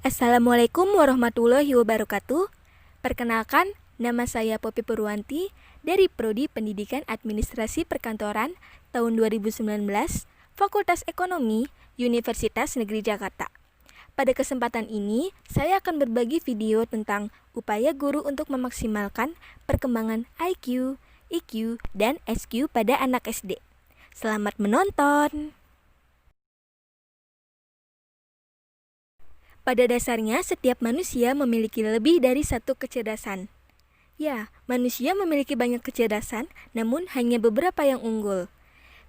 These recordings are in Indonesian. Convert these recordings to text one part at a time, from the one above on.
Assalamualaikum warahmatullahi wabarakatuh. Perkenalkan, nama saya Poppy Purwanti dari Prodi Pendidikan Administrasi Perkantoran tahun 2019, Fakultas Ekonomi, Universitas Negeri Jakarta. Pada kesempatan ini, saya akan berbagi video tentang upaya guru untuk memaksimalkan perkembangan IQ, EQ, dan SQ pada anak SD. Selamat menonton! Pada dasarnya, setiap manusia memiliki lebih dari satu kecerdasan. Ya, manusia memiliki banyak kecerdasan, namun hanya beberapa yang unggul.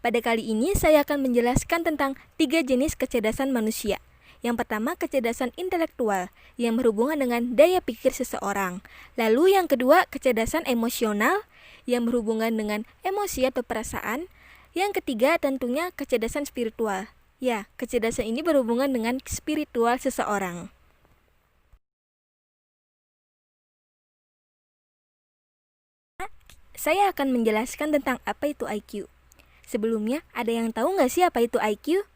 Pada kali ini, saya akan menjelaskan tentang 3 jenis kecerdasan manusia. Yang pertama, kecerdasan intelektual, yang berhubungan dengan daya pikir seseorang. Lalu yang kedua, kecerdasan emosional, yang berhubungan dengan emosi atau perasaan. Yang ketiga, tentunya kecerdasan spiritual. Ya, kecerdasan ini berhubungan dengan spiritual seseorang. Saya akan menjelaskan tentang apa itu IQ. Sebelumnya, ada yang tahu nggak sih apa itu IQ?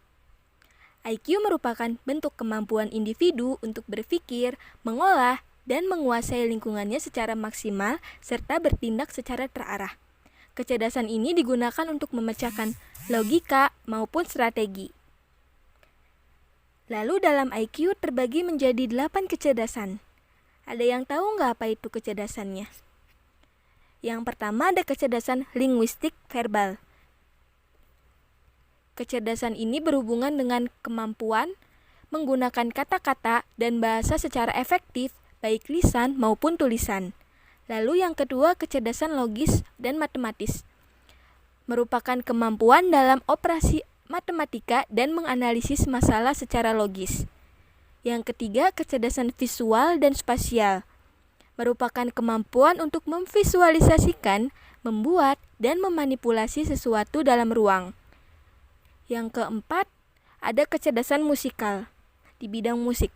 IQ merupakan bentuk kemampuan individu untuk berpikir, mengolah, dan menguasai lingkungannya secara maksimal serta bertindak secara terarah. Kecerdasan ini digunakan untuk memecahkan logika maupun strategi. Lalu dalam IQ terbagi menjadi 8 kecerdasan. Ada yang tahu nggak apa itu kecerdasannya? Yang pertama ada kecerdasan linguistik verbal. Kecerdasan ini berhubungan dengan kemampuan menggunakan kata-kata dan bahasa secara efektif, baik lisan maupun tulisan. Lalu yang kedua kecerdasan logis dan matematis. Merupakan kemampuan dalam operasi matematika dan menganalisis masalah secara logis. Yang ketiga, kecerdasan visual dan spasial. Merupakan kemampuan untuk memvisualisasikan, membuat, dan memanipulasi sesuatu dalam ruang. Yang keempat, ada kecerdasan musikal di bidang musik.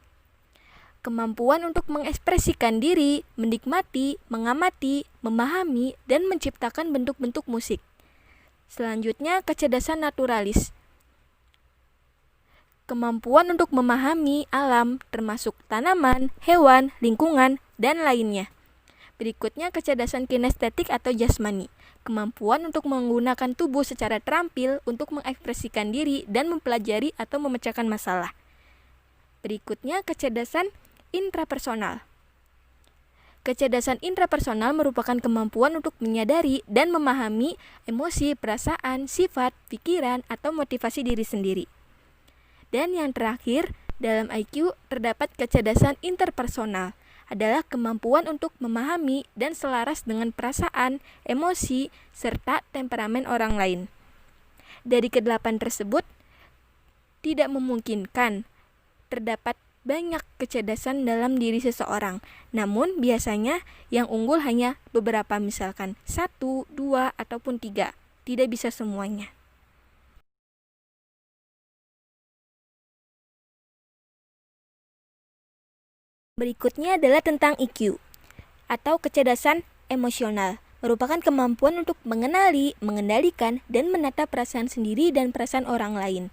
Kemampuan untuk mengekspresikan diri, menikmati, mengamati, memahami, dan menciptakan bentuk-bentuk musik. Selanjutnya, kecerdasan naturalis. Kemampuan untuk memahami alam, termasuk tanaman, hewan, lingkungan, dan lainnya. Berikutnya, kecerdasan kinestetik atau jasmani. Kemampuan untuk menggunakan tubuh secara terampil untuk mengekspresikan diri dan mempelajari atau memecahkan masalah. Berikutnya, kecerdasan intrapersonal. Kecerdasan intrapersonal merupakan kemampuan untuk menyadari dan memahami emosi, perasaan, sifat, pikiran, atau motivasi diri sendiri. Dan yang terakhir, dalam IQ terdapat kecerdasan interpersonal, adalah kemampuan untuk memahami dan selaras dengan perasaan, emosi, serta temperamen orang lain. Dari kedelapan tersebut, tidak memungkinkan terdapat banyak kecerdasan dalam diri seseorang. Namun biasanya yang unggul hanya beberapa, misalkan 1, 2, ataupun 3. Tidak bisa semuanya. Berikutnya adalah tentang EQ atau kecerdasan emosional. Merupakan kemampuan untuk mengenali, mengendalikan, dan menata perasaan sendiri dan perasaan orang lain.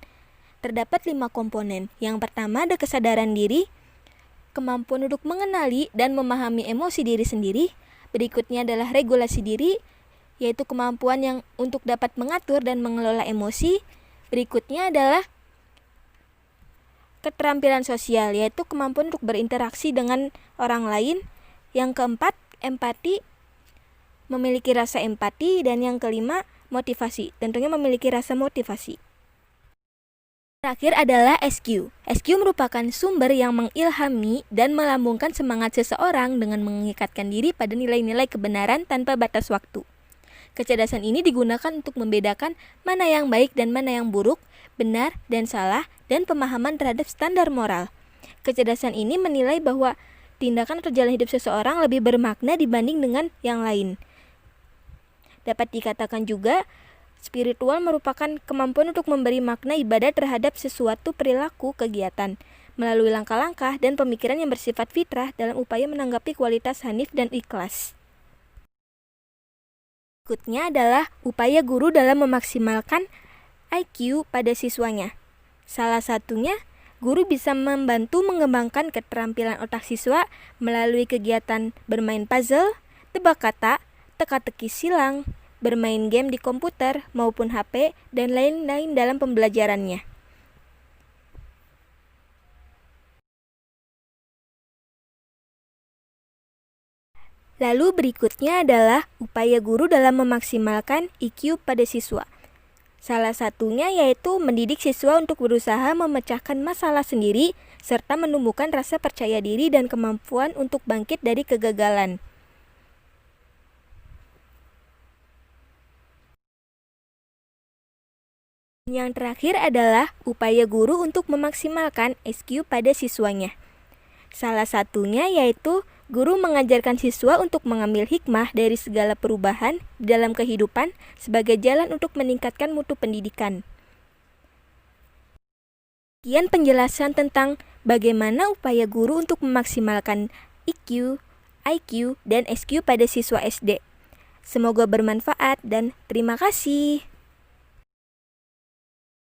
Terdapat 5 komponen. Yang pertama ada kesadaran diri, kemampuan untuk mengenali dan memahami emosi diri sendiri. Berikutnya adalah regulasi diri, yaitu kemampuan yang untuk dapat mengatur dan mengelola emosi. Berikutnya adalah keterampilan sosial, yaitu kemampuan untuk berinteraksi dengan orang lain. Yang keempat, empati, memiliki rasa empati. Dan yang kelima, motivasi, tentunya memiliki rasa motivasi. Terakhir adalah SQ. SQ merupakan sumber yang mengilhami dan melambungkan semangat seseorang dengan mengikatkan diri pada nilai-nilai kebenaran tanpa batas waktu. Kecerdasan ini digunakan untuk membedakan mana yang baik dan mana yang buruk, benar dan salah, dan pemahaman terhadap standar moral. Kecerdasan ini menilai bahwa tindakan atau jalan hidup seseorang lebih bermakna dibanding dengan yang lain. Dapat dikatakan juga, spiritual merupakan kemampuan untuk memberi makna ibadah terhadap sesuatu perilaku kegiatan, melalui langkah-langkah dan pemikiran yang bersifat fitrah dalam upaya menanggapi kualitas hanif dan ikhlas. Berikutnya adalah upaya guru dalam memaksimalkan IQ pada siswanya. Salah satunya Guru bisa membantu mengembangkan keterampilan otak siswa melalui kegiatan bermain puzzle, tebak kata, teka-teki silang, bermain game di komputer maupun HP, dan lain-lain dalam pembelajarannya. Lalu berikutnya adalah upaya guru dalam memaksimalkan IQ pada siswa. Salah satunya yaitu mendidik siswa untuk berusaha memecahkan masalah sendiri serta menumbuhkan rasa percaya diri dan kemampuan untuk bangkit dari kegagalan. Yang terakhir adalah upaya guru untuk memaksimalkan SQ pada siswanya. Salah satunya yaitu guru mengajarkan siswa untuk mengambil hikmah dari segala perubahan dalam kehidupan sebagai jalan untuk meningkatkan mutu pendidikan. Sekian penjelasan tentang bagaimana upaya guru untuk memaksimalkan IQ, IQ, dan SQ pada siswa SD. Semoga bermanfaat dan terima kasih.